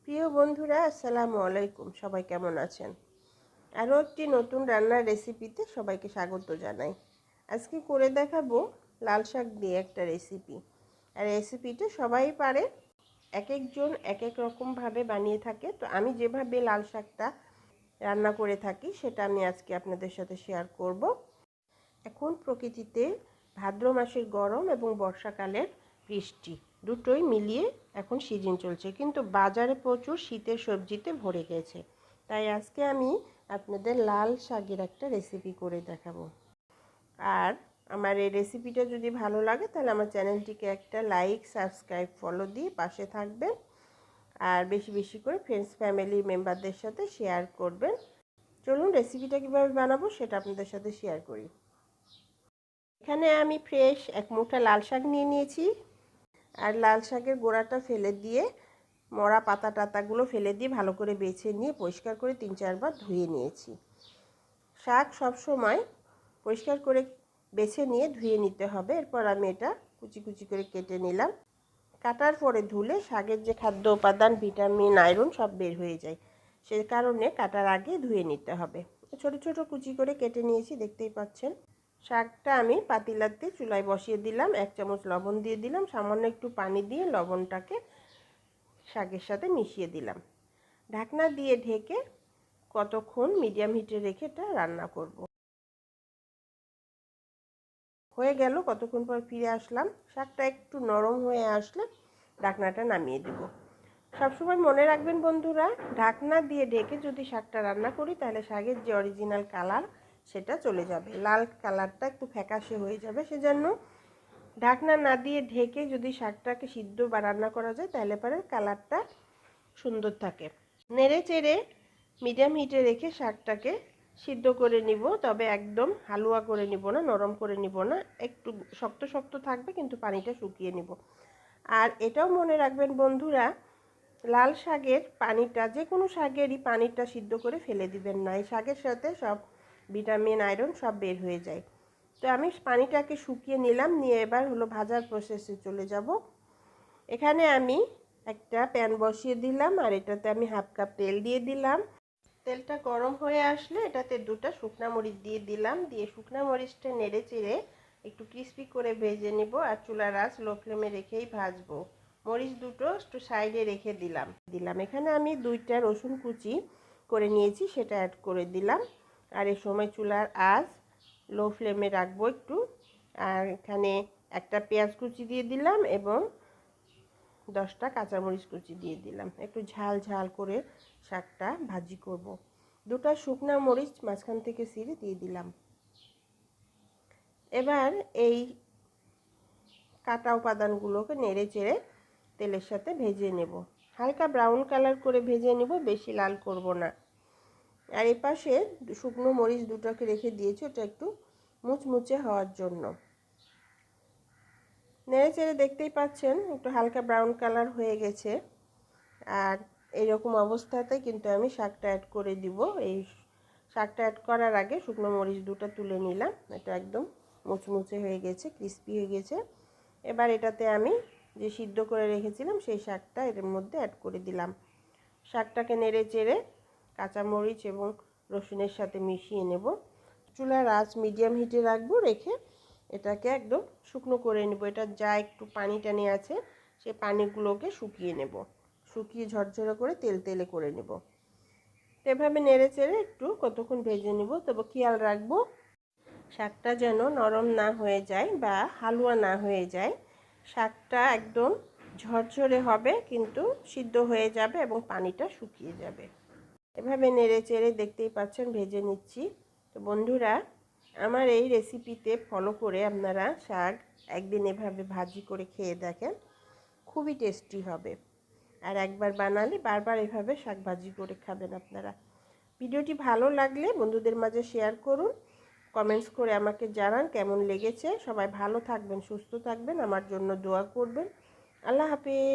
প্রিয় বন্ধুরা, আসসালামু আলাইকুম। সবাই কেমন আছেন? আরও একটি নতুন রান্নার রেসিপিতে সবাইকে স্বাগত জানাই। আজকে করে দেখাবো লাল শাক দিয়ে একটা রেসিপি। আর রেসিপিটা সবাই পারে, এক একজন এক এক রকমভাবে বানিয়ে থাকে। তো আমি যেভাবে লাল শাকটা রান্না করে থাকি সেটা আমি আজকে আপনাদের সাথে শেয়ার করব। এখন প্রকৃতিতে ভাদ্র মাসের গরম এবং বর্ষাকালের বৃষ্টি দুটোই মিলিয়ে এখন সিজন চলছে, কিন্তু বাজারে প্রচুর শীতের সবজিতে ভরে গেছে। তাই আজকে আমি আপনাদের লাল শাকের একটা রেসিপি করে দেখাবো। আর আমার এই রেসিপিটা যদি ভালো লাগে তাহলে আমার চ্যানেলটিকে একটা লাইক, সাবস্ক্রাইব, ফলো দিয়ে পাশে থাকবেন। আর বেশি বেশি করে ফ্রেন্ডস, ফ্যামিলি মেম্বারদের সাথে শেয়ার করবেন। চলুন রেসিপিটা কীভাবে বানাবো সেটা আপনাদের সাথে শেয়ার করি। এখানে আমি ফ্রেশ এক মুঠা লাল শাক নিয়ে নিয়েছি। আর লাল শাকের গোড়াটা ফেলে দিয়ে, মরা পাতা টাতাগুলো ফেলে দিয়ে ভালো করে বেছে নিয়ে পরিষ্কার করে 3-4 বার ধুয়ে নিয়েছি। শাক সবসময় পরিষ্কার করে বেছে নিয়ে ধুয়ে নিতে হবে। এরপর আমি এটা কুচি কুচি করে কেটে নিলাম। কাটার পরে ধুলে শাকের যে খাদ্য উপাদান, ভিটামিন, আয়রন সব বের হয়ে যায়। সে কারণে কাটার আগে ধুয়ে নিতে হবে। ছোট ছোট কুচি করে কেটে নিয়েছি, দেখতেই পাচ্ছেন। শাকটা আমি পাতিলাতে চুলায় বসিয়ে দিলাম। 1 চামচ লবণ দিয়ে দিলাম। সামান্য একটু পানি দিয়ে লবণটাকে শাকের সাথে মিশিয়ে দিলাম। ঢাকনা দিয়ে ঢেকে কতক্ষণ মিডিয়াম হিটে রেখে এটা রান্না করব। হয়ে গেল, কতক্ষণ পর ফিরে আসলাম। শাকটা একটু নরম হয়ে আসলে ঢাকনাটা নামিয়ে দেব। সবসময় মনে রাখবেন বন্ধুরা, ঢাকনা দিয়ে ঢেকে যদি শাকটা রান্না করি তাহলে শাকের যে অরিজিনাল কালার সেটা চলে যাবে, লাল কালারটা একটু ফ্যাকাশে হয়ে যাবে। সেজন্য ঢাকনা না দিয়ে ঢেকে যদি শাকটাকে সিদ্ধ বা রান্না করা যায় তাহলে পরে কালারটা সুন্দর থাকে। নেড়ে চেড়ে মিডিয়াম হিটে রেখে শাকটাকে সিদ্ধ করে নিব, তবে একদম হালুয়া করে নিব না, নরম করে নিব না, একটু শক্ত শক্ত থাকবে, কিন্তু পানিটা শুকিয়ে নিব। আর এটাও মনে রাখবেন বন্ধুরা, লাল শাকের পানিটা, যে কোনো শাকেরই পানিটা সিদ্ধ করে ফেলে দিবেন না। এই শাকের সাথে সব ভিটামিন, আয়রন সব বের হয়ে যায়। তো আমি পানিটাকে শুকিয়ে নিলাম, নিয়ে এবার হলো ভাজার প্রসেসে চলে যাব। এখানে আমি একটা প্যান বসিয়ে দিলাম, আর এটাতে আমি 1/2 কাপ তেল দিয়ে দিলাম। তেলটা গরম হয়ে আসলে এটাতে 2টা শুকনা মরিচ দিয়ে দিলাম। দিয়ে শুকনা মরিচটা নেড়ে চেড়ে একটু ক্রিস্পি করে ভেজে নেব। আর চুলার আঁচ লো ফ্লেমে রেখেই ভাজবো। মরিচ দুটো একটু সাইডে রেখে দিলাম। এখানে আমি 2টা রসুন কুচি করে নিয়েছি, সেটা অ্যাড করে দিলাম। আর এই সময় চুলার আঁচ লো ফ্লেমে রাখবো একটু। আর এখানে একটা পেঁয়াজ কুচি দিয়ে দিলাম এবং 10টা কাঁচামরিচ কুচি দিয়ে দিলাম। একটু ঝাল ঝাল করে শাকটা ভাজি করব। 2টা শুকনা মরিচ মাঝখান থেকে ছিঁড়ে দিয়ে দিলাম। এবার এই কাটা উপাদানগুলোকে নেড়ে চেড়ে তেলের সাথে ভেজে নেব। হালকা ব্রাউন কালার করে ভেজে নেব, বেশি লাল করব না। আর এই পাশে শুকনো মরিচ 2টাকে রেখে দিয়েছি, ওটা একটু মুচমুচে হওয়ার জন্য। নেড়ে চেড়ে দেখতেই পাচ্ছেন একটু হালকা ব্রাউন কালার হয়ে গেছে। আর এইরকম অবস্থাতে কিন্তু আমি শাকটা অ্যাড করে দিব। এই শাকটা অ্যাড করার আগে শুকনো মরিচ 2টা তুলে নিলাম। এটা একদম মুচমুচে হয়ে গেছে, ক্রিস্পি হয়ে গেছে। এবার এটাতে আমি যে সিদ্ধ করে রেখেছিলাম সেই শাকটা এর মধ্যে অ্যাড করে দিলাম। শাকটাকে নেড়ে চেড়ে কাঁচামরিচ এবং রসুনের সাথে মিশিয়ে নেব। চুলার আঁচ মিডিয়াম হিটে রাখবো, রেখে এটাকে একদম শুকনো করে নেব। এটা যা একটু পানি টানি আছে সেই পানিগুলোকে শুকিয়ে নেব, শুকিয়ে ঝরঝরে করে তেল তেলে করে নেব। এভাবে নেড়ে চেড়ে একটু কতক্ষণ ভেজে নেব। তবে খেয়াল রাখবো শাকটা যেন নরম না হয়ে যায় বা হালুয়া না হয়ে যায়। শাকটা একদম ঝরঝরে হবে, কিন্তু সিদ্ধ হয়ে যাবে এবং পানিটা শুকিয়ে যাবে। এভাবে নেড়ে চেড়ে দেখতেই পাচ্ছেন ভেজে নিচ্ছি। তো বন্ধুরা, আমার এই রেসিপিতে ফলো করে আপনারা শাক একদিন এভাবে ভাজি করে খেয়ে দেখেন, খুবই টেস্টি হবে। আর একবার বানালে বারবার এভাবে শাক ভাজি করে খাবেন আপনারা। ভিডিওটি ভালো লাগলে বন্ধুদের মাঝে শেয়ার করুন, কমেন্টস করে আমাকে জানান কেমন লেগেছে। সবাই ভালো থাকবেন, সুস্থ থাকবেন, আমার জন্য দোয়া করবেন। আল্লাহ হাফেজ।